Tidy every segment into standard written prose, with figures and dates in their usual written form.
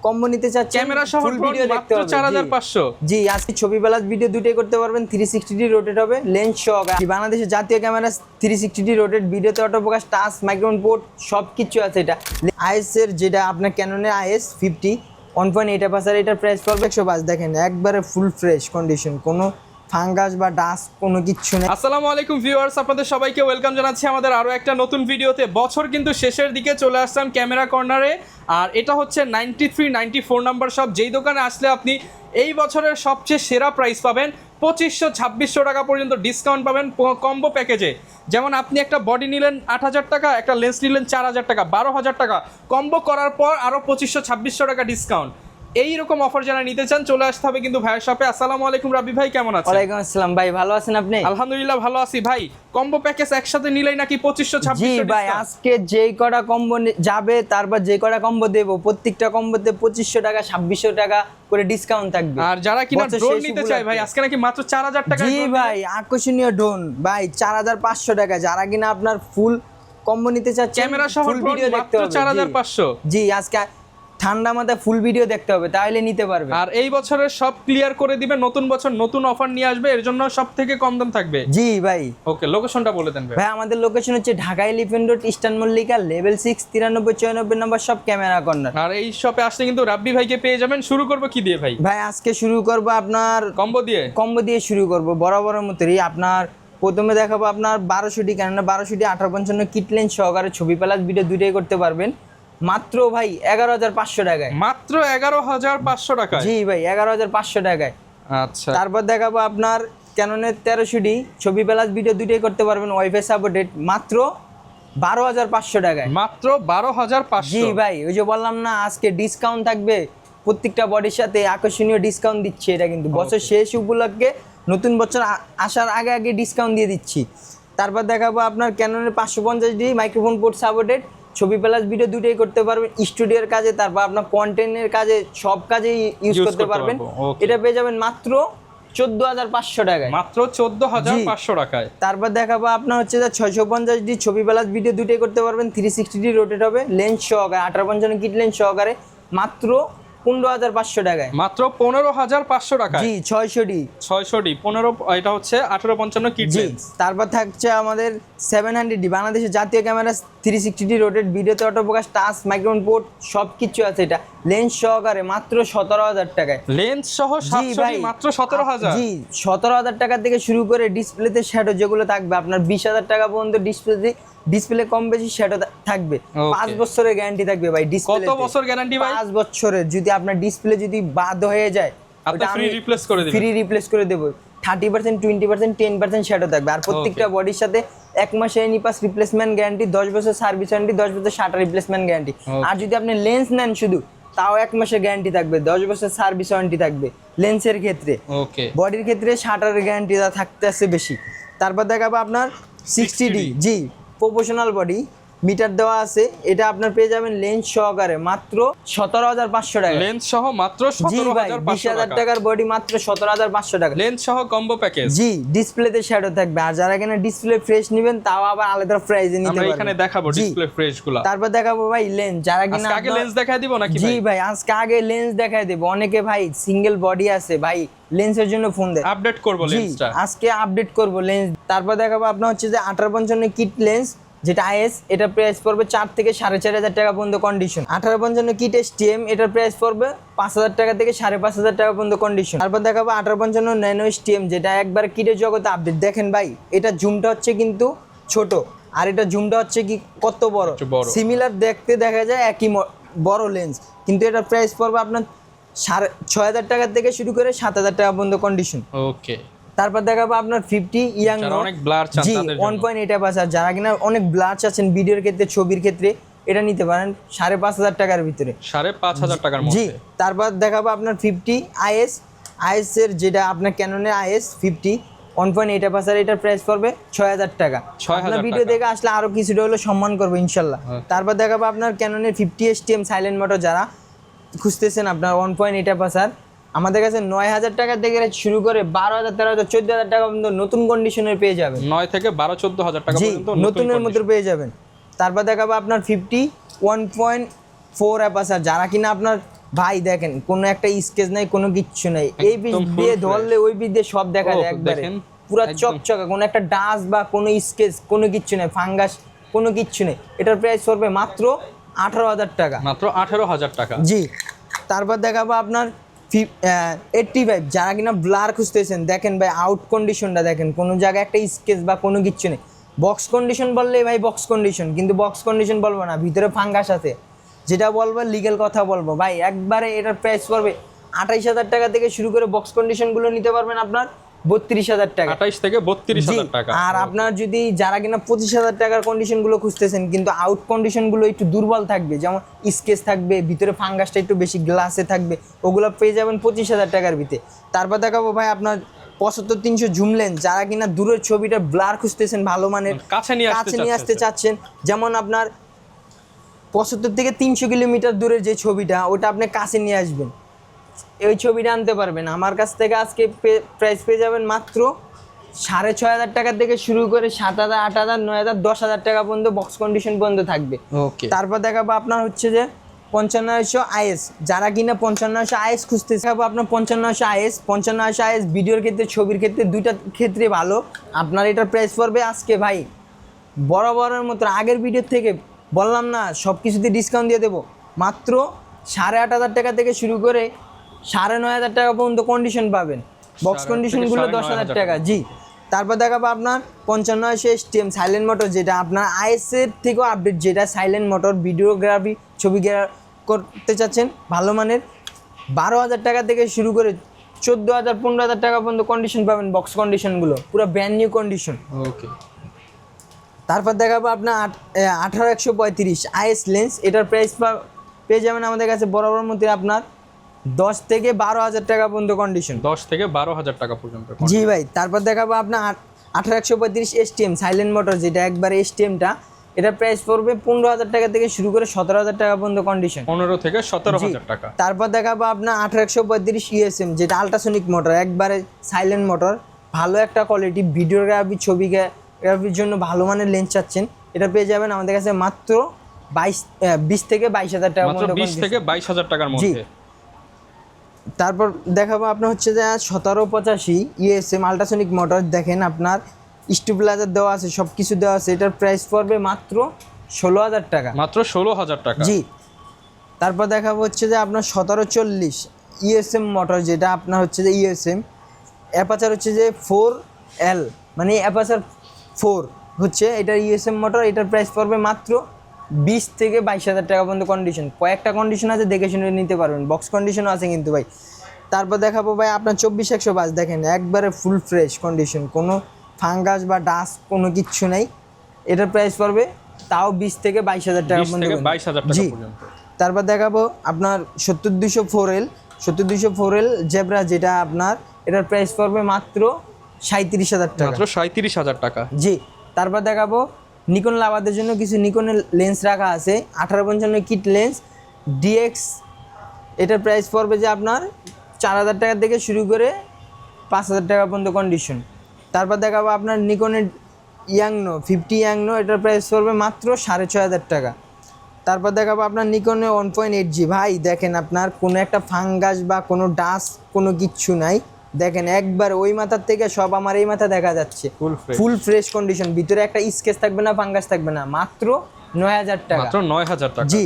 Combo নিতে চাচ্ছেন camera সহ ফুল ভিডিও দেখতে হবে 4500। জি আজকে ছবি প্লাস ভিডিও দুটোই করতে পারবেন। 360 রোটেট হবে, লেন্স সহকারে বাংলাদেশের জাতীয় ক্যামেরা 360 রোটেট, ভিডিওতে অটোফোকাস, টাচ, মাইক্রোফোন পোর্ট সবকিছু আছে। এটা আইএস এর যেটা আপনার ক্যাননের আইএস 50 1.8 অ্যাপারচার, এটার প্রাইস পড়বে 105। দেখেন একবারে ফুল ফ্রেশ কন্ডিশন, কোনো ফাঙ্গাস বা ডাস্ট কোনো কিছু নেই। আসসালামু আলাইকুম ভিউয়ার্স, আপনাদের সবাইকে ওয়েলকাম জানাচ্ছি আমাদের আরো একটা নতুন ভিডিওতে। বছর কিন্তু শেষের দিকে চলে আসলাম ক্যামেরা কর্নারে, আর এটা হচ্ছে 93-94 নাম্বার শপ। যেই দোকানে আসলে আপনি এই বছরের সবচেয়ে সেরা প্রাইস পাবেন। 2500-2600 টাকা পর্যন্ত ডিসকাউন্ট পাবেন কম্বো প্যাকেজে। যেমন আপনি একটা বডি নিলেন 8000 টাকা, একটা লেন্স নিলেন 4000 টাকা, 12000 টাকা কম্বো করার পর আরও 2500-2600 টাকা ডিসকাউন্ট। এইরকম অফার যারা নিতে চান চলে আসতে হবে কিন্তু ভাইয়ের শপে। আসসালামু আলাইকুম রাব্বি ভাই, কেমন আছেন? ওয়ালাইকুম আসসালাম ভাই, ভালো আছেন আপনি? আলহামদুলিল্লাহ ভালো আছি ভাই। কম্বো প্যাকেজ একসাথে নিলেই নাকি 2500-2600? জি ভাই, আজকে যেই কটা কম্বো যাবে তারপর যে কটা কম্বো দেবো প্রত্যেকটা কম্বোতে 2500 টাকা 2600 টাকা করে ডিসকাউন্ট থাকবে। আর যারা কিনা ড্রোন নিতে চায় ভাই, আজকে নাকি মাত্র 4000 টাকা। জি ভাই, আকর্ষণীয় ড্রোন ভাই 4500 টাকা। যারা কিনা আপনার ফুল কম্বো নিতে চাচ্ছে, ক্যামেরা সহ ফুল ভিডিও দেখতে হবে 4500। জি আজকে ঠান্ডা মাথায় ফুল ভিডিও দেখতে হবে, তাহলে নিতে পারবে। আর এই বছরের সব ক্লিয়ার করে দিবে, নতুন বছর নতুন অফার নিয়ে আসবে, এর জন্য সব থেকে কম দাম থাকবে। জি ভাই। ওকে, লোকেশনটা বলে দেন ভাই। ভাই আমাদের লোকেশন হচ্ছে Dhaka elephant road, eastern Mallika, level 6, 93-94 নম্বর সব, ক্যামেরা কর্নার। আর এই শপে আসলে কিন্তু রাব্বি ভাইকে পেয়ে যাবেন। শুরু করব কি দিয়ে ভাই? ভাই আজকে শুরু করব আপনার কম্বো দিয়ে শুরু করব বরাবরের মতোই। আপনার প্রথমে দেখাবো আপনার 1200 কেননা 1200 1855 কিট লেন্স সহকারে ছবি প্লাস ভিডিও দুটোই করতে পারবেন মাত্র ভাই 11500 টাকায়। মাত্র 11500 টাকায়? জি ভাই 11500 টাকায়। আচ্ছা, তারপর দেখাবো আপনার ক্যাননের 1300 ছবি প্লাস ভিডিও দুটোই করতে পারবেন, ওয়াইফাই সাপোর্টেড, মাত্র 12500 টাকায়। মাত্র 12500? জি ভাই, ওই যে বললাম না আজকে ডিসকাউন্ট থাকবে, প্রত্যেকটা বডির সাথে আকর্ষণীয় ডিসকাউন্ট দিচ্ছে। এটা কিন্তু বছর শেষ উপলক্ষে, নতুন বছর আসার আগে আগে ডিসকাউন্ট দিয়ে দিচ্ছি। তারপর দেখাবো আপনার ক্যাননের 550D মাইক্রোফোন পোর্ট সাপোর্টেড, ছবি প্লাস ভিডিও দুটোই করতে পারবেন স্টুডিওর কাজে, তারপর আপনার কন্টেন্টের কাজে, সব কাজেই ইউজ করতে পারবেন। এটা পেয়ে যাবেন মাত্র 14500 টাকায়। মাত্র 14500 টাকায়। তারপর দেখাবো আপনার হচ্ছে 650D ছবি প্লাস ভিডিও দুটোই করতে পারবেন, 360 রোটেট হবে, লেন্স সহকারে 1855 কিট লেন্স সহকারে, মাত্র 15500 টাকায়। মাত্র 15500 টাকায়? জি 600D 15, এটা হচ্ছে 1855 কিট লেন্স। তারপর থাকছে আমাদের 700D বাংলাদেশের জাতীয় ক্যামেরা 360 রোটেট, ভিডিওতে অটোফোকাস, টাচ, মাইক্রোফোন পোর্ট সবকিছু আছে। এটা লেন্স সহকারে মাত্র 17000 টাকায়। লেন্স সহ 700D মাত্র 17000? জি 17000 টাকা থেকে শুরু করে ডিসপ্লেতে শ্যাডো যেগুলো থাকবে আপনার 20000 টাকা পর্যন্ত ডিসপ্লে কম বেশি শ্যাডো থাকবে। 5 বছরের গ্যারান্টি থাকবে ভাই ডিসপ্লে। কত বছর গ্যারান্টি ভাই? 5 বছরের। যদি আপনার ডিসপ্লে যদি বাদ হয়ে যায় আপনি ফ্রি রিপ্লেস করে দিবেন? ফ্রি রিপ্লেস করে দেব। 30%, 20%, 10% শ্যাডো থাকবে। আর প্রত্যেকটা বডির সাথে 1 মাসের এনিপাস রিপ্লেসমেন্ট গ্যারান্টি, 10 বছর সার্ভিস ওয়ারেন্টি, 10 বছর শাটার রিপ্লেসমেন্ট গ্যারান্টি। আর যদি আপনি লেন্স নেন শুধু, তাও 1 মাসের গ্যারান্টি থাকবে, 10 বছর সার্ভিস ওয়ারেন্টি থাকবে লেন্সের ক্ষেত্রে। ওকে, বডির ক্ষেত্রে শাটারের গ্যারান্টিটা থাকতেছে বেশি। তারপর দেখাবো আপনার 60D জি প্রফেশনাল বডি, মিটার দেওয়া আছে। এটা আপনার পেয়ে যাবেন লেন্স সহকারে মাত্র 17500 টাকা। লেন্স সহ মাত্র 17500 টাকার বডি, মাত্র 17500 টাকা। লেন্স সহ কম্বো প্যাকেজ। জি ডিসপ্লেতে শ্যাডো থাকবে। আর যারা কিনা ডিসপ্লে ফ্রেশ নেবেন তাও আবার আলাদা প্রাইসে নিতে পারবেন। আমরা এখানে দেখাবো ডিসপ্লে ফ্রেশ গুলো। তারপর দেখাবো ভাই লেন্স, যারা কিনা আগে লেন্স দেখায় দিব নাকি ভাই? জি ভাই আজকে আগে লেন্স দেখায় দেব। অনেকে ভাই সিঙ্গেল বডি আছে ভাই, লেন্সের জন্য ফোন দেয়, আপডেট করব লেন্সটা। আজকে আপডেট করব লেন্স। তারপর দেখাবো আপনার হচ্ছে যে 1855 কিট লেন্স যেটা আইএস, এটা প্রাইস পড়বে 4 থেকে 4500 টাকা পর্যন্ত কন্ডিশন। 1855 কিট এসটিএম, এটার প্রাইস পড়বে 5000 টাকা থেকে 5500 টাকা পর্যন্ত কন্ডিশন। তারপর দেখাবো 1855 ন্যানো এসটিএম, যেটা একবার কিটের জগতে আপডেট। দেখেন ভাই এটা জুমটা হচ্ছে কিন্তু ছোট, আর এটা জুমটা হচ্ছে কি কত বড়, সিমিলার দেখতে দেখা যায়, একই বড় লেন্স, কিন্তু এটার প্রাইস পড়বে আপনার 6500 টাকা থেকে শুরু করে 7000 টাকা পর্যন্ত কন্ডিশন। ওকে, তারপর দেখাবো আপনার 50 ইয়াং অনেক ব্লার চান তাদের জন্য, 1.8 অ্যাপারচার, যারা কিনা অনেক ব্লার চাচ্ছেন ভিডিওর ক্ষেত্রে, ছবির ক্ষেত্রে, এটা নিতে পারেন 5500 টাকার ভিতরে, 5500 টাকার মধ্যে। জি তারপর দেখাবো আপনার 50 আইএস এর যেটা আপনার ক্যাননের আইএস 50 1.8 অ্যাপারচার, এটার প্রাইস পড়বে 6000 টাকা। আপনার ভিডিও দেখে আসলে আরো কিছুটা হলো সম্মান করবো ইনশাল্লাহ। তারপর দেখাবো আপনার ক্যাননের 50 এসটিএম সাইলেন্ট মোটর, যারা খুঁজতেছেন আপনার 1.8 অ্যাপারচার, আমাদের কাছে 9000 টাকা থেকে শুরু করে 12000, 13000, 14000 টাকা পর্যন্ত নতুন কন্ডিশনের পেয়ে যাবেন। 9 থেকে 12-14000 টাকা পর্যন্ত নতুনের মধ্যে পেয়ে যাবেন। তারপর দেখাবো আপনার 50 1.4 অ্যাপারচার, যারা কিনা আপনার ভাই দেখেন কোনো একটা স্কেচ নাই, কোনো কিচ্ছু নাই, এই পিস একদম full দিয়ে fresh। ধরলে ওই পিস দিয়ে সব দেখা যায় একবারে দেখেন, পুরো একদম। চকচকে, কোনো একটা ডাস্ট বা কোনো স্কেচ কোনো কিচ্ছু নাই, ফাঙ্গাস কোনো কিচ্ছু নেই। এটার প্রাইস পড়বে মাত্র 18,000 টাকা। মাত্র 18,000 টাকা। জি, তারপর দেখাবো আপনার 85, যারা কিনা ব্লার খুঁজতেছেন, দেখেন ভাই আউট কন্ডিশনটা দেখেন, কোনো জায়গায় একটা স্কেচ বা কোনো কিচ্ছু নেই। বক্স কন্ডিশন বললেই ভাই বক্স কন্ডিশন, কিন্তু বক্স কন্ডিশন বলবো না, ভিতরে ফাঙ্গাস আছে, যেটা বলবো লিগ্যাল কথা বলবো ভাই। একবারে এটার প্রাইস পড়বে 28,000 টাকা থেকে শুরু করে বক্স কন্ডিশনগুলো নিতে পারবেন আপনার 32,000 টাকা। 28 থেকে 32,000 জি, টাকা। আর আপনার যদি যারা কিনা 25,000 টাকার কন্ডিশনগুলো খুঁজতেছেন, কিন্তু আউট কন্ডিশনগুলো একটু দুর্বল থাকবে, যেমন স্কেচ থাকবে, ভিতরে ফাঙ্গাসটা একটু বেশি গ্লাসে থাকবে, ওগুলো পেয়ে যাবেন 25,000 টাকার ভিতরে। তারপর দেখাবো ভাই আপনার 75-300 জুম লেন্স, যারা কিনা দূরের ছবিটা ব্লার খুঁজতেছেন, ভালো মানের কাছে নিয়ে আসতে চাচ্ছেন, যেমন আপনার 75 থেকে 300 কিলোমিটার দূরের যে ছবিটা, ওটা আপনি কাছে নিয়ে আসবেন, এই ছবিটা আনতে পারবেন। আমার কাছ থেকে আজকে প্রাইস পেয়ে যাবেন মাত্র 6,500 টাকা থেকে শুরু করে 7,000, 8,000, 9,000, 10,000 টাকা পর্যন্ত বক্স কন্ডিশন পর্যন্ত থাকবে। ওকে। তারপর দেখাবো আপনার হচ্ছে যে 5500 আইএস, যারা কিনা 5500 আইএস খুঁজতে, দেখাবো আপনার 5500 আইএস। 5500 আইএস ভিডিওর ক্ষেত্রে, ছবির ক্ষেত্রে, দুইটা ক্ষেত্রে ভালো। আপনার এটার প্রাইস পড়বে আজকে ভাই বরাবরের মতো আগের ভিডিওর থেকে বললাম না, সব কিছুতে ডিসকাউন্ট দিয়ে দেবো, মাত্র 8,500 টাকা থেকে শুরু করে 9,500 টাকা পর্যন্ত কন্ডিশন পাবেন। বক্স 8,500 কন্ডিশনগুলো থেকে 10,000 টাকা। জি, তারপর দেখাবো আপনার 5500 STM সাইলেন্ট মোটর, যেটা আপনার আইএসের থেকেও আপডেট, যেটা সাইলেন্ট মোটর, ভিডিওগ্রাফি, ছবি করতে চাচ্ছেন ভালো মানের, 12,000 টাকা থেকে শুরু করে 14,000, 15,000 টাকা পর্যন্ত কন্ডিশন পাবেন। বক্স কন্ডিশনগুলো পুরো ব্র্যান্ড নিউ কন্ডিশন। ওকে। তারপর দেখাবো আপনার 18-135 আইএস লেন্স, এটার প্রাইস পেয়ে যাবেন আমাদের কাছে বরাবর মধ্যে আপনার 10 থেকে 12,000 টাকা পর্যন্ত কন্ডিশন। 10 থেকে 12,000 টাকা পর্যন্ত। জি ভাই, তারপর দেখাবো আপনার 18-135 STM সাইলেন্ট মোটর, যেটা একবারে STMটা, এটার প্রাইস পড়বে 15,000 টাকা থেকে শুরু করে 17,000 টাকা পর্যন্ত কন্ডিশন। 15 থেকে 17,000 টাকা। তারপর দেখাবো আপনার 18-135 USM, যেটা আল্ট্রাসনিক মোটর, একবারে সাইলেন্ট মোটর, ভালো একটা কোয়ালিটি, ভিডিওগ্রাফি, ছবিগ্রাফির জন্য ভালো মানের লেন্স চাচ্ছেন, এটা পেয়ে যাবেন আমাদের কাছে মাত্র 20 থেকে 22,000 টাকা মাত্র 20 থেকে 22,000 টাকার মধ্যে। তারপর দেখাবো আপনার হচ্ছে যে 1785 USM আল্ট্রাসনিক মোটর, দেখেন আপনার স্টেবিলাইজার দেওয়া আছে, সব কিছু দেওয়া আছে, এটার প্রাইস পড়বে মাত্র 16,000 টাকা। মাত্র 16,000 টাকা। জি, তারপর দেখাবো হচ্ছে যে আপনার 1740 USM মোটর, যেটা আপনার হচ্ছে যে USM অ্যাপাচার হচ্ছে যে 4L, মানে অ্যাপাচার 4 হচ্ছে এটার USM মোটর, এটার প্রাইস পড়বে মাত্র 20 থেকে 22,000 টাকা পর্যন্ত কন্ডিশন। কয়েকটা কন্ডিশন আছে, দেখে শুনে নিতে পারবেন, বক্স কন্ডিশনও আছে কিন্তু ভাই। তারপর দেখাবো ভাই আপনার 24-105, দেখেন একবারে ফুল ফ্রেশ কন্ডিশন, কোনো ফাঙ্গাস বা ডাস্ট কোনো কিচ্ছু নেই, এটার প্রাইস পড়বে তাও 20 থেকে 22,000 টাকা 20 থেকে 22,000 টাকা জি, পর্যন্ত। তারপর দেখাবো আপনার 70-200 4L, 70-200 4L জেব্রা, যেটা আপনার এটার প্রাইস পড়বে মাত্র 37,000 টাকা। মাত্র 37,000 টাকা। জি, তারপর দেখাবো নিকন লাভারদের জন্য কিছু নিকনের লেন্স রাখা আছে, 1855 কিট লেন্স DX, এটার প্রাইস পড়বে যে আপনার 4,000 টাকা থেকে শুরু করে 5,000 টাকা পর্যন্ত কন্ডিশন। তারপর দেখাবো আপনার নিকনের ইয়াংনো 50 ইয়াংনো, এটার প্রাইস পড়বে মাত্র 6,500 টাকা। তারপর দেখাবো আপনার নিকনে 1.8G, ভাই দেখেন আপনার কোনো একটা ফাঙ্গাস বা কোনো ডাস্ট কোনো কিচ্ছু নাই, দেখেন একবার ওই মাথার থেকে সব আমার এই মাথা দেখা যাচ্ছে, ফুল ফ্রেশ কন্ডিশন, ভিতরে একটা স্কেচ থাকবে না, ফাঙ্গাস থাকবে না, মাত্র 9,000 টাকা। মাত্র 9,000 টাকা। জি,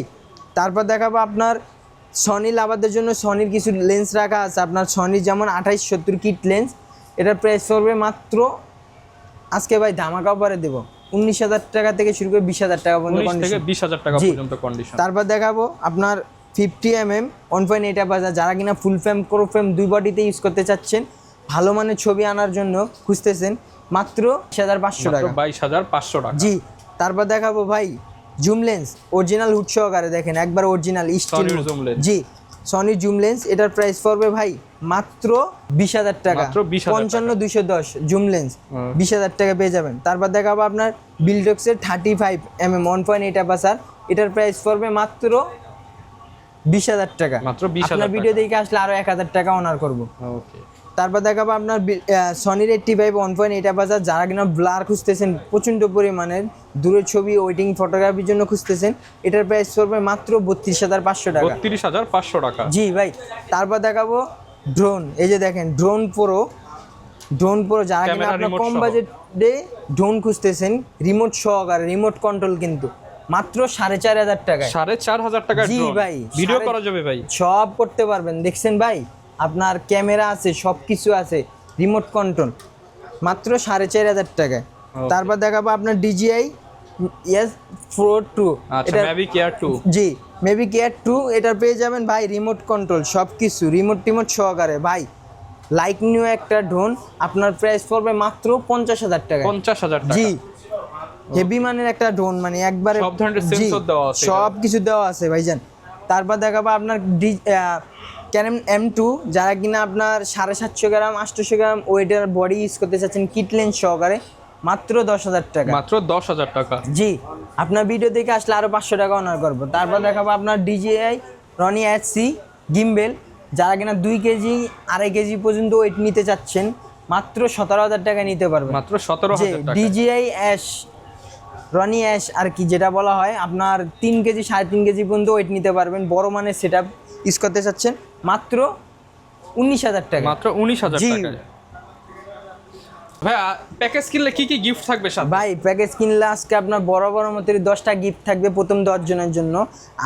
তারপর দেখাবো আপনার সনি লাভারদের জন্য সনির কিছু লেন্স রাখা আছে, আপনার সনি যেমন 28-70 কিট লেন্স, এটার প্রাইস পড়বে মাত্র আজকে ভাই ধামাকা অফারে দেবো 19,000 টাকা থেকে শুরু করে 20,000 টাকা পর্যন্ত 19 থেকে 20,000 টাকা পর্যন্ত কন্ডিশন। তারপর দেখাবো আপনার 50mm 1.8 অ্যাপাচার, যারা কিনা ফুল ফ্রেম ক্রো ফ্রেম দুই বডিতে ইউজ করতে চাচ্ছেন, ভালো মানের ছবি আনার জন্য খুঁজতেছেন, মাত্র 22,500 টাকা। 22,500 টাকা। জি, তারপর দেখাবো ভাই জুম লেন্স অরিজিনাল হুড সহকারে, দেখেন একবার অরিজিনাল স্টিল জুম লেন্স। জি, সনি জুম লেন্স, এটার প্রাইস পড়বে ভাই মাত্র 20,000 টাকা। মাত্র 20,000 55-210 জুম লেন্স 20,000 টাকা পেয়ে যাবেন। তারপর দেখাবো আপনার বিলডক্সের 35mm 1.8 অ্যাপাচার, এটার প্রাইস পড়বে মাত্র 20,000 টাকা। মাত্র 20,000 আপনার ভিডিও দেখে আসলে আরো 1,000 টাকা অনার করবো। ওকে। তারপর দেখাবো আপনার সনির 85 1.8 বাজার, যারা কিনা ব্লার খুঁজতেছেন প্রচণ্ড পরিমাণের দূরের ছবি ওয়েটিং ফটোগ্রাফির জন্য খুঁজতেছেন, এটার প্রাইস পড়বে মাত্র 32,500 টাকা। 32,500 টাকা। জি ভাই। তারপর দেখাবো ড্রোন, এই যে দেখেন ড্রোন প্রো, যারা কিনা আপনার কম বাজেটে ড্রোন খুঁজতেছেন রিমোট সহকারে, রিমোট কন্ট্রোল, কিন্তু মাত্র 4,500 টাকায়। 4,500 টাকা। জি ভাই, ভিডিও করা যাবে ভাই, সব করতে পারবেন। দেখছেন ভাই, আপনার ক্যামেরা আছে, সব কিছু আছে, রিমোট কন্ট্রোল, মাত্র 4,500 টাকায়। তারপর দেখাবো আপনার DJI Pro 2। আচ্ছা, Mavic Air 2। জি, Mavic Air 2, এটা পেয়ে যাবেন ভাই রিমোট কন্ট্রোল, সব কিছু রিমোট সহকারে ভাই। লাইক নিউ একটা ড্রোন, আপনার প্রাইস পড়বে মাত্র 50,000 টাকা। 50,000 টাকা। জি, হেভি মানের একটা ড্রোন, মানে একবারে সব ধরনের সেন্সর দেওয়া আছে, সব কিছু দেওয়া আছে ভাইজান। তারপর দেখাবো আপনার ক্যানন M2, যারা কিনা আপনার 750 গ্রাম 800 গ্রাম ওয়েটের বডি ইউজ করতে চাচ্ছেন কিট লেন্স সহকারে, মাত্র 10,000 টাকা। মাত্র 10,000 টাকা। জি, আপনার ভিডিও দেখে আসলে আরো 500 টাকা অনার করবো। তারপর দেখাবো আপনার DJI Roni HC গিম্বেল, যারা কিনা 2 কেজি 2.5 কেজি পর্যন্ত ওয়েট নিতে চাচ্ছেন, মাত্র 17,000 টাকা নিতে পারবেন। মাত্র 17,000 টাকা। DJI Roni Ash আর কি, যেটা বলা হয় আপনার 3 কেজি 3.5 কেজি পর্যন্ত ওয়েট নিতে পারবেন, বড় মানের সেট আপ ইউজ করতে চাচ্ছেন, মাত্র 19,000 টাকা। মাত্র 19,000 টাকা। ভাই প্যাকেজ কিনলে কি কি গিফট থাকবে সাথে? ভাই প্যাকেজ কিনলে আজকে আপনার বড় মতের 10টা গিফট থাকবে প্রথম 10 জনের জন্য,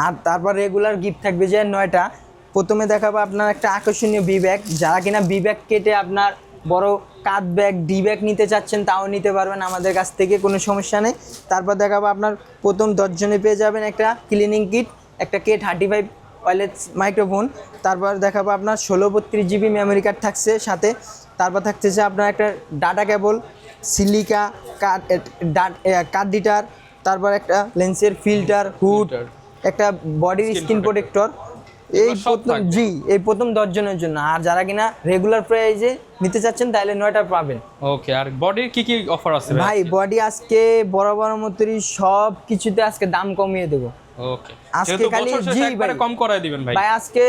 আর তারপর রেগুলার গিফট থাকবে যে 9টা। প্রথমে দেখাবো আপনার একটা আকর্ষণীয় বি ব্যাগ, যারা কিনা বি ব্যাগ কেটে আপনার বড় কাঁধ ব্যাগ ডি ব্যাগ নিতে চাচ্ছেন, তাও নিতে পারবেন আমাদের কাছ থেকে, কোনো সমস্যা নেই। তারপর দেখাবো আপনার প্রথম 10 জনে পেয়ে যাবেন একটা ক্লিনিং কিট, একটা K35 ওয়্যারলেস মাইক্রোফোন। তারপর দেখাবো আপনার 1632 GB মেমোরি কার্ড থাকছে সাথে। তারপর থাকতেছে আপনার একটা data cable, silica card deter, তারপর একটা লেন্সের ফিল্টার, হুড, একটা বডির স্ক্রিন প্রোটেক্টর। এই প্রথম 10 জনের জন্য। আর যারা কিনা রেগুলার প্রাইসে নিতে চাচ্ছেন তাহলে 9টা পাবেন। ওকে, আর বডির কি কি অফার আছে ভাই? বডি আজকে বড় মতোই সব কিছুতে আজকে দাম কমিয়ে দেবো। ওকে, আজকে খালি একবারে কম করায় দিবেন ভাই। ভাই আজকে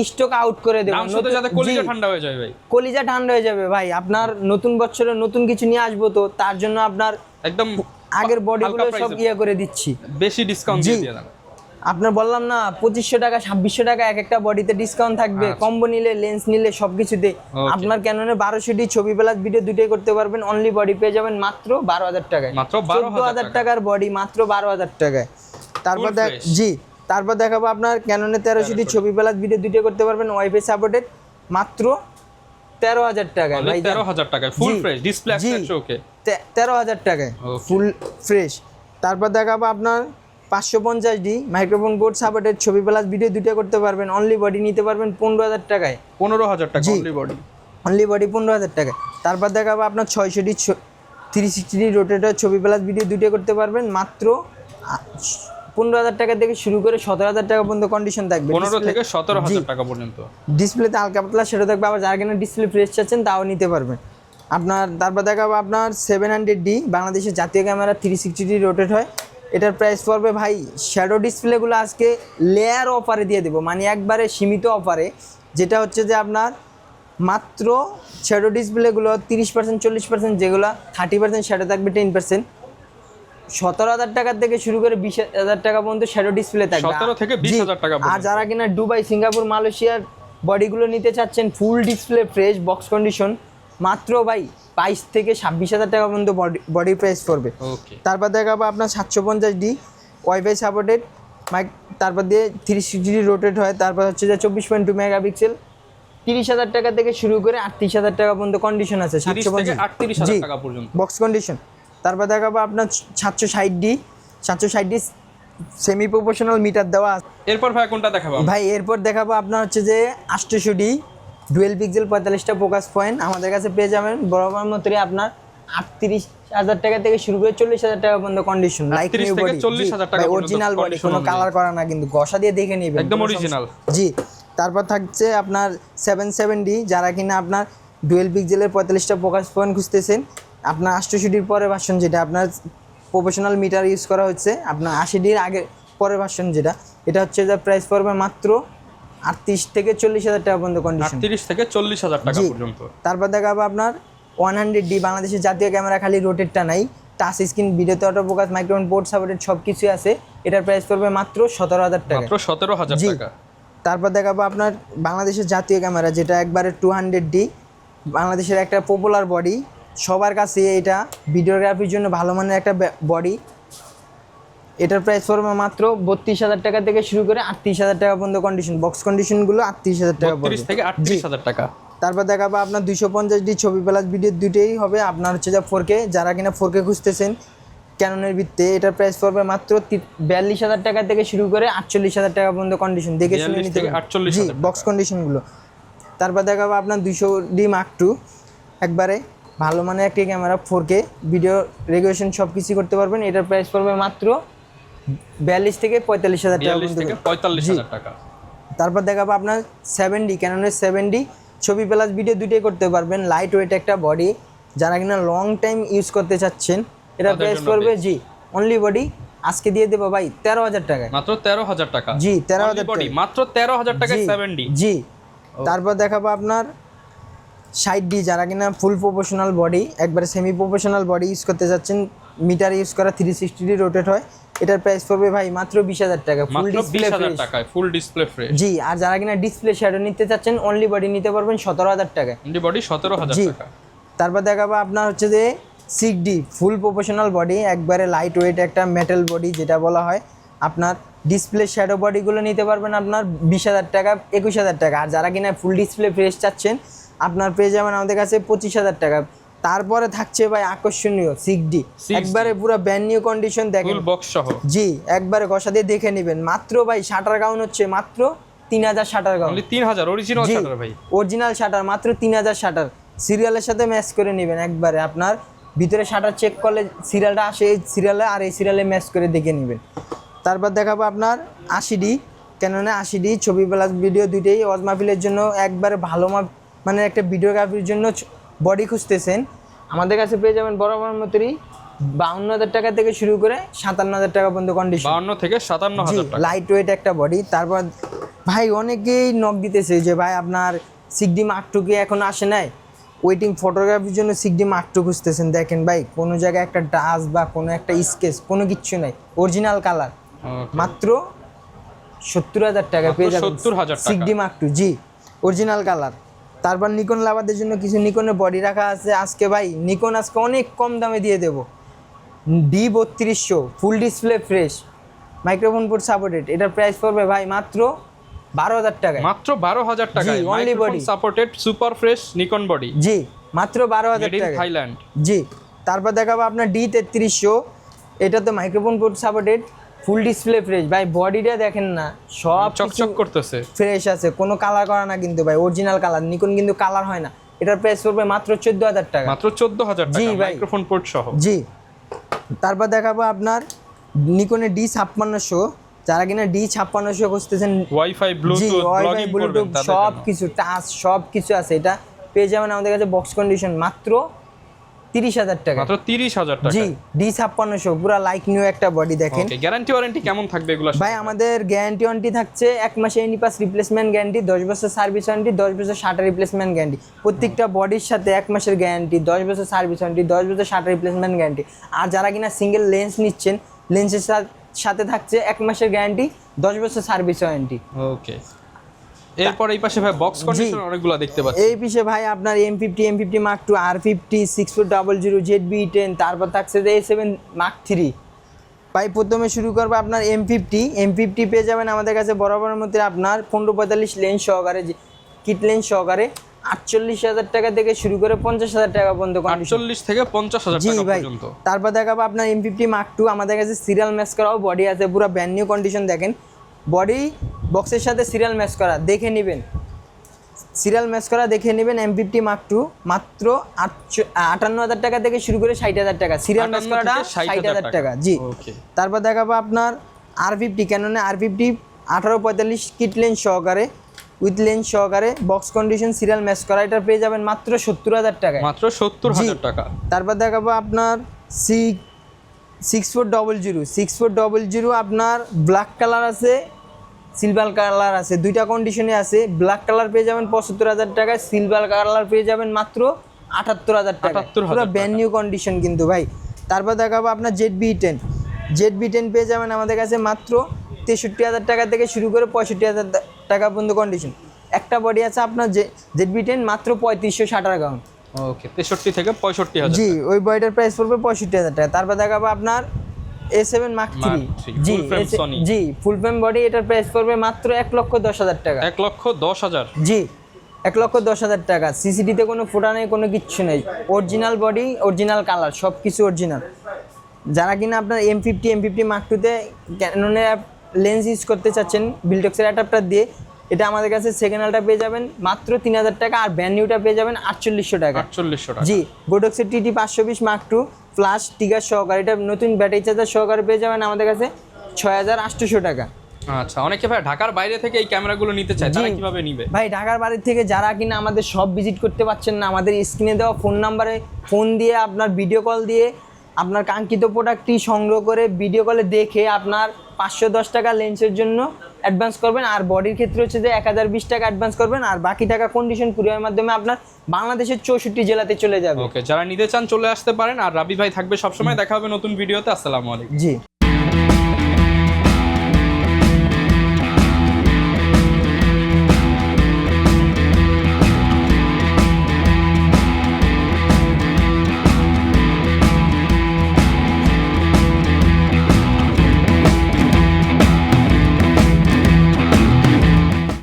স্টক আউট করে দেব, দাম শুনতে যাতে কলিজা ঠান্ডা হয়ে যায় ভাই। কলিজা ঠান্ডা হয়ে যাবে ভাই। আপনার নতুন বছরে নতুন কিছু নিয়ে আসবো, তো তার জন্য আপনার একদম আগের বডিগুলো সব করে দিচ্ছি, বেশি ডিসকাউন্ট দিয়ে দেন। আপনার বললাম না 2500 টাকা 2600 টাকা এক একটা বডিতে ডিসকাউন্ট থাকবে। কম্বো নিলে, লেন্স নিলে, সবকিছুতে আপনার ক্যাননের 1200D ছবি প্লাস ভিডিও দুটোই করতে পারবেন। অনলি বডি পেয়ে যাবেন মাত্র 12,000 টাকায়। মাত্র 12,000 টাকার বডি, মাত্র 12,000 টাকায়। তারপর দেখাবো আপনার ক্যাননের 1300D ছবি প্লাস ভিডিও দুটোই করতে পারবেন, ওয়াইফাই সাপোর্টেড, মাত্র 13,000 টাকায় ভাই। 13,000 টাকায় ফুল ফ্রেশ ডিসপ্লে অ্যাক্সেস। ওকে, 13,000 টাকায় ফুল ফ্রেশ। তারপর দেখাবো আপনার 550D মাইক্রোফোন বোর্ড সাপোর্টেড ছবি প্লাস ভিডিও দুটো করতে পারবেন। অনলি বডি নিতে পারবেন 15,000 টাকায়। 15,000 টাকা অনলি বডি। অনলি বডি 15,000 টাকায়। তারপর দেখাবো আপনার 600D 360D রোটেটর ছবি প্লাস ভিডিও দুটো করতে পারবেন, মাত্র 15,000 টাকা থেকে শুরু করে 17,000 টাকা পর্যন্ত কন্ডিশন থাকবে। 15 থেকে 17,000 টাকা পর্যন্ত ডিসপ্লেতে হালকা পাতলা সেটা থাকবে। আবার যারা কিনা ডিসপ্লে ফ্রেশ চাচ্ছেন তাও নিতে পারবেন আপনার। তারপর দেখাবো আপনার 700D বাংলাদেশের জাতীয় ক্যামেরা 360D রোটেট হয়, এটার প্রাইস পড়বে ভাই। শ্যাডো ডিসপ্লেগুলো আজকে লেয়ার অফারে দিয়ে দেবো, মানে একবারে সীমিত অফারে, যেটা হচ্ছে যে আপনার মাত্র শ্যাডো ডিসপ্লেগুলো 30% 40%, যেগুলো 30% শ্যাডো থাকবে 10%। 17,000 টাকা থেকে শুরু করে 20,000 টাকা পর্যন্ত শ্যাডো ডিসপ্লে থাকবে। 17 থেকে 20,000 টাকা। আর যারা কিনা দুবাই, সিঙ্গাপুর, মালয়েশিয়ার বডিগুলো নিতে চাচ্ছেন ফুল ডিসপ্লে ফ্রেশ বক্স কন্ডিশন, মাত্র ভাই 22 থেকে 26,000 টাকা পর্যন্ত বডি প্রাইস পড়বে। তারপর দেখাবো আপনার 750D ওয়াইফাই সাপোর্টেড তারপর দিয়ে 360D রোটেট হয়। তারপর হচ্ছে যে 24.2 মেগাপিক্সেল, 30,000 টাকা থেকে শুরু করে 38,000 টাকা পর্যন্ত কন্ডিশন আছে। 38,000 টাকা পর্যন্ত বক্স কন্ডিশন। তারপর দেখাবো আপনার 760D সেমি প্রপোর্শনাল মিটার দেওয়া আছে। এরপর ভাই কোনটা দেখাবো ভাই? এরপর দেখাবো আপনার হচ্ছে যে 800D ডুয়েল পিক্সেল 45টা ফোকাস পয়েন্ট। আমাদের কাছে পেয়ে যাবেন বরাবর মতোই আপনার 38,000 টাকা থেকে শুরু করে 40,000 টাকা পর্যন্ত কন্ডিশন। লাইক নিউ বডি, 40,000 টাকা অরিজিনাল বডি, কোনো কালার করা না, কিন্তু ঘষা দিয়ে দেখে নেবেন একদম অরিজিনাল। জি। তারপর থাকছে আপনার 77D, যারা কিনা আপনার ডুয়েল পিক্সেলের 45টা ফোকাস পয়েন্ট খুঁজতেছেন, আপনার 800Dর পরে ভার্সন, যেটা আপনার প্রফেশনাল মিটার ইউজ করা হচ্ছে, আপনার 80Dর আগে পরের ভার্সন যেটা, এটা হচ্ছে যে প্রাইস পড়বে মাত্র 38 থেকে 40,000 টাকা পর্যন্ত কন্ডিশন। 38 থেকে 40,000 টাকা জি। পর্যন্ত। তারপর দেখাবো আপনার 100D বাংলাদেশের জাতীয় ক্যামেরা, খালি রোটেটটা নাই, টাচ স্ক্রিন, ভিডিওতে অটোফোকাস, মাইক্রোফোন, পোর্ট সাপোর্টেড সব কিছু আছে। এটার প্রাইস পড়বে মাত্র 17,000 টাকা। মাত্র 17,000 জি। টাকা। তারপর দেখাবো আপনার বাংলাদেশের জাতীয় ক্যামেরা, যেটা একবারে 200D, বাংলাদেশের একটা পপুলার বডি, সবার কাছে এটা ভিডিওগ্রাফির জন্য ভালো মানের একটা বডি। এটার প্রাইস পড়বে মাত্র 32,000 টাকা থেকে শুরু করে 38,000 টাকা পর্যন্ত কন্ডিশন। বক্স কন্ডিশনগুলো 38,000 টাকা পড়বে। 32 থেকে 38,000 টাকা। তারপর দেখাবো আপনার 250D ছবি প্লাস ভিডিও দুটোই হবে আপনার হচ্ছে যে 4K, যারা কিনা 4K খুঁজতেছেন ক্যাননের ভিত্তিতে, এটার প্রাইস পড়বে মাত্র 42,000 টাকা থেকে শুরু করে 48,000 টাকা পর্যন্ত কন্ডিশন দেখে শুনে 42 নিতে থেকে পারবেন। 48,000 জি, বক্স কন্ডিশনগুলো। তারপর দেখাবো আপনার 200D Mark II, একবারে ভালো মানের একটি ক্যামেরা, 4K ভিডিও রেগুলেশন সব কিছু করতে পারবেন। এটার প্রাইস পড়বে মাত্র 42 থেকে 45,000 টাকা 42 থেকে পর্যন্ত। 45,000 টাকা। তারপর দেখাবো আপনার 7D, ক্যাননের 7D ছবি প্লাস ভিডিও দুটোই করতে পারবেন। লাইট ওয়েট একটা বডি, যারা কিনা লং টাইম ইউজ করতে চাচ্ছেন, এটা তাদের প্রাইস জন্য পড়বে best। জি অনলি বডি আজকে দিয়ে দেবো ভাই 13,000 টাকায়। মাত্র 13,000 টাকা। জি, 13,000 বডি টাকা। মাত্র 13,000 টাকায় জি, 7D। জি। তারপর দেখাবো আপনার 60D, যারা কিনা ফুল প্রফেশনাল বডি, একবারে সেমি প্রফেশনাল বডি ইউজ করতে চাচ্ছেন, মিটার ইউজ করা, 360 রোটেট হয়, এটার প্রাইস পড়বে ভাই মাত্র 20,000 টাকা, ফুল মাত্র ডিসপ্লে 20,000 টাকায় ফুল ডিসপ্লে ফ্রেশ। জি। আর যারা কিনা ডিসপ্লে শ্যাডো নিতে চাচ্ছেন, অনলি বডি নিতে পারবেন 17,000 টাকায়। বডি 17,000 জি। টাকা। তারপর দেখাবো আপনার হচ্ছে যে 6D ফুল প্রফেশনাল বডি, একবারে লাইট ওয়েট একটা মেটাল বডি যেটা বলা হয়। আপনার ডিসপ্লে শ্যাডো বডিগুলো নিতে পারবেন আপনার 20,000 টাকা, 21,000 টাকা। আর যারা কিনা ফুল ডিসপ্লে ফ্রেশ চাচ্ছেন, আপনার পেয়ে যাবেন আমাদের কাছে 25,000 টাকা। তারপরে থাকছে ভাই আকর্ষণীয় 6D, একবারে পুরো ব্র্যান্ড নিউ কন্ডিশন দেখেন, ফুল বক্স সহ। জি, একবারে ঘষা দিয়ে দেখে নেবেন। মাত্র ভাই শাটার কাউন্ট হচ্ছে মাত্র 3,000 শাটার কাউন্ট। অনলি 3,000 অরিজিনাল জি, শাটার ভাই। অরিজিনাল শাটার মাত্র 3,000 শাটার, সিরিয়ালের সাথে ম্যাচ করে নেবেন। একবারে আপনার ভিতরে শাটার চেক করলে সিরিয়ালটা আসে, এই সিরিয়ালে আর এই সিরিয়ালে ম্যাচ করে দেখে নেবেন। তারপর দেখাবো আপনার 80D, ক্যাননে 80D ছবি প্লাস ভিডিও দুইটাই ওয়াজ মাহফিলের জন্য একবারে ভালো মানে একটা ভিডিওগ্রাফির জন্য বডি খুঁজতেছেন, আমাদের কাছে পেয়ে যাবেন বরাবর মতোই 52,000 টাকা থেকে শুরু করে 57,000 টাকা পর্যন্ত কন্ডিশন। 52 থেকে 57,000 টাকা। লাইট ওয়েট একটা বডি। তারপর ভাই অনেকেই নক দিতেছে যে ভাই আপনার 6D Mark II কি এখন আসে নাই, ওয়েটিং ফটোগ্রাফির জন্য 6D Mark II খুঁজতেছেন। দেখেন ভাই, কোনো জায়গায় একটা ডাস্ট বা কোনো একটা স্কেচ কোনো কিচ্ছু নাই, অরিজিনাল কালার, মাত্র 70,000 টাকা পেয়ে যাবেন 70,000 টাকা। 6D Mark II, জি, অরিজিনাল কালার। তারপর নিকন লাভারদের জন্য কিছু নিকনের বডি রাখা আছে আজকে ভাই, নিকন আজকে অনেক কম দামে দিয়ে দেবো। D3200 full display fresh, microphone port supported, এটার প্রাইস পড়বে ভাই মাত্র 12,000 টাকায়। মাত্র 12,000 টাকায় জি, only microphone body। Supported super fresh Nikon body. জি, মাত্র 12,000 মেড ইন টাকা। থাইল্যান্ড। জি। তারপর দেখাবো আপনার D3300, এটা তো microphone port supported, full display fresh. ভাই বডিটা দেখেন না, সব চকচক করতেছে। ফ্রেশ আছে, কোনো কালার করা না কিন্তু ভাই, অরিজিনাল কালার। নিকন কিন্তু কালার হয় না। এটার প্রাইস পড়বে মাত্র 14,000 টাকা। মাত্র 14,000 জি টাকা ভাই। মাইক্রোফোন পোর্ট সহ। জি। তারপর দেখাবো আপনার নিকনের D5600, যারা কিনা D5600 খুঁজতেছেন, ওয়াইফাই জি, ব্লুটুথ ওয়াইফাই ব্লগিং করবেন ব্লুটুথ তাদের সব জন্য। কিছু, টাচ সব কিছু আছে। এটা পেয়ে যাবেন আমাদের কাছে বক্স কন্ডিশন মাত্র 30,000 টাকা। মাত্র 30,000 টাকা। জি, D5600 পুরো লাইক নিউ একটা বডি দেখেন। ওকে, গ্যারান্টি ওয়ারেন্টি কেমন থাকবে এগুলো? ভাই আমাদের গ্যারান্টি ওয়ারেন্টি থাকছে 1 মাসে এনিপাস রিপ্লেসমেন্ট গ্যারান্টি, 10 বছর সার্ভিস ওয়ারেন্টি, 10 বছর শাটার রিপ্লেসমেন্ট গ্যারান্টি। প্রত্যেকটা বডির সাথে 1 মাসের গ্যারান্টি, 10 বছর সার্ভিস ওয়ারেন্টি, 10 বছর শাটার রিপ্লেসমেন্ট গ্যারান্টি। আর যারা কিনা সিঙ্গেল লেন্স নিচ্ছেন, লেন্সের সাথে থাকছে 1 মাসের গ্যারান্টি, 10 বছর সার্ভিস ওয়ারেন্টি। ওকে, এরপর এই পাশে ভাই বক্স কন্ডিশন অনেকগুলো দেখতে পাচ্ছি। এই পিছে ভাই আপনার M50 Mark II, R50, 6400, ZB10, তারপর থাকছে যে A7 Mark III। ভাই প্রথমে শুরু করবো আপনার M50 পেয়ে যাবেন আমাদের কাছে বরাবরের মধ্যে আপনার 15-45 লেন্স সহকারে, কিট লেন্স সহকারে 48,000 টাকা থেকে শুরু করে 50,000 টাকা পর্যন্ত কন্ডিশন। 48 থেকে 50,000 জি টাকা ভাই। পর্যন্ত। তারপর দেখাবো আপনার M50 Mark II, আমাদের কাছে সিরিয়াল ম্যাচ করাও বডি আছে, পুরো ব্র্যান্ড নিউ কন্ডিশন। দেখেন বডি বক্সের সাথে সিরিয়াল ম্যাচ করা, দেখে নেবেন, সিরিয়াল ম্যাচ করা দেখে নেবেন। M50 Mark II মাত্র 58,000 টাকা থেকে শুরু করে 60,000 টাকা, সিরিয়াল ম্যাচ করাটা 60,000 টাকা। জি। ওকে। তারপর দেখাবো আপনার R50, ক্যাননে R50 1845 কিট লেন্স সহকারে, উইথ লেন্স সহকারে, বক্স কন্ডিশন, সিরিয়াল ম্যাচ করা, এটা পেয়ে যাবেন মাত্র 70,000 টাকা। মাত্র 70,000 টাকা। তারপর দেখাবো আপনার 6400 আপনার ব্ল্যাক কালার আছে, সিলভার কালার আছে, দুইটা কন্ডিশনে আছে। ব্ল্যাক কালার পেয়ে যাবেন 75,000 টাকা, সিলভার কালার পেয়ে যাবেন মাত্র 78,000 টাকা, 78,000 পুরো ব্র্যান্ড নিউ কন্ডিশন কিন্তু ভাই। তারপর দেখাবো আপনার জেড বি10 পেয়ে যাবেন আমাদের কাছে মাত্র 63,000 টাকা থেকে শুরু করে 65,000 টাকা পর্যন্ত কন্ডিশন। একটা বডি আছে আপনার জেড বি10 মাত্র 3560 টাকা। ওকে, 63 থেকে 65,000। জি, ওই বডিটার প্রাইস পড়বে 65,000 টাকা। তারপর দেখাবো আপনার A7 Mark 3। জি, জি ফুল ফ্রেম বডি, এটার প্রাইস পড়বে মাত্র 1,10,000 টাকা। 1,10,000। জি, 1,10,000 টাকা। সিসিডিতে কোনো ফোটা নেই, কোনো কিচ্ছু নেই, অরিজিনাল বডি, অরিজিনাল কালার, সব কিছু অরিজিনাল। যারা কিনা আপনার M50 Mark 2-তে ক্যাননের লেন্স ইউজ করতে চাচ্ছেন বিল্টক্সের অ্যাডাপ্টার দিয়ে, এটা আমাদের কাছে সেকেন্ড হ্যান্ডটা পেয়ে যাবেন মাত্র 3,000 টাকা, আর ব্র্যান্ড নিউটা পেয়ে যাবেন 4800 টাকা। 4800 টাকা। জি, বোডক্সের TT 520 Mark 2 ফ্লাশ টিগার সহকারে, এটা নতুন ব্যাটারি চার্জার সহকারে পেয়ে যাবেন আমাদের কাছে 6,800 টাকা। আচ্ছা, অনেকে ভাই ঢাকার বাইরে থেকে এই ক্যামেরাগুলো নিতে চায়, তারা কিভাবে নিবে? ভাই ঢাকার বাইরে থেকে যারা কিনা আমাদের সব ভিজিট করতে পারছেন না, আমাদের স্ক্রিনে দেওয়া ফোন নাম্বারে ফোন দিয়ে আপনার ভিডিও কল দিয়ে আপনার কাঙ্ক্ষিত প্রোডাক্টটি সংগ্রহ করে ভিডিও কলে দেখে আপনার 510 টাকা লেন্সের জন্য অ্যাডভান্স করবেন, আর বডির ক্ষেত্রে হচ্ছে যে 1,020 টাকা অ্যাডভান্স করবেন, আর বাকি টাকা কন্ডিশন কুরিয়ারের মাধ্যমে আপনার বাংলাদেশের 64 জেলাতে চলে যাবে। ওকে, যারা নিতে চান চলে আসতে পারেন। আর রাবি ভাই থাকবে সবসময়। দেখা হবে নতুন ভিডিওতে। আসসালামু আলাইকুম। জি।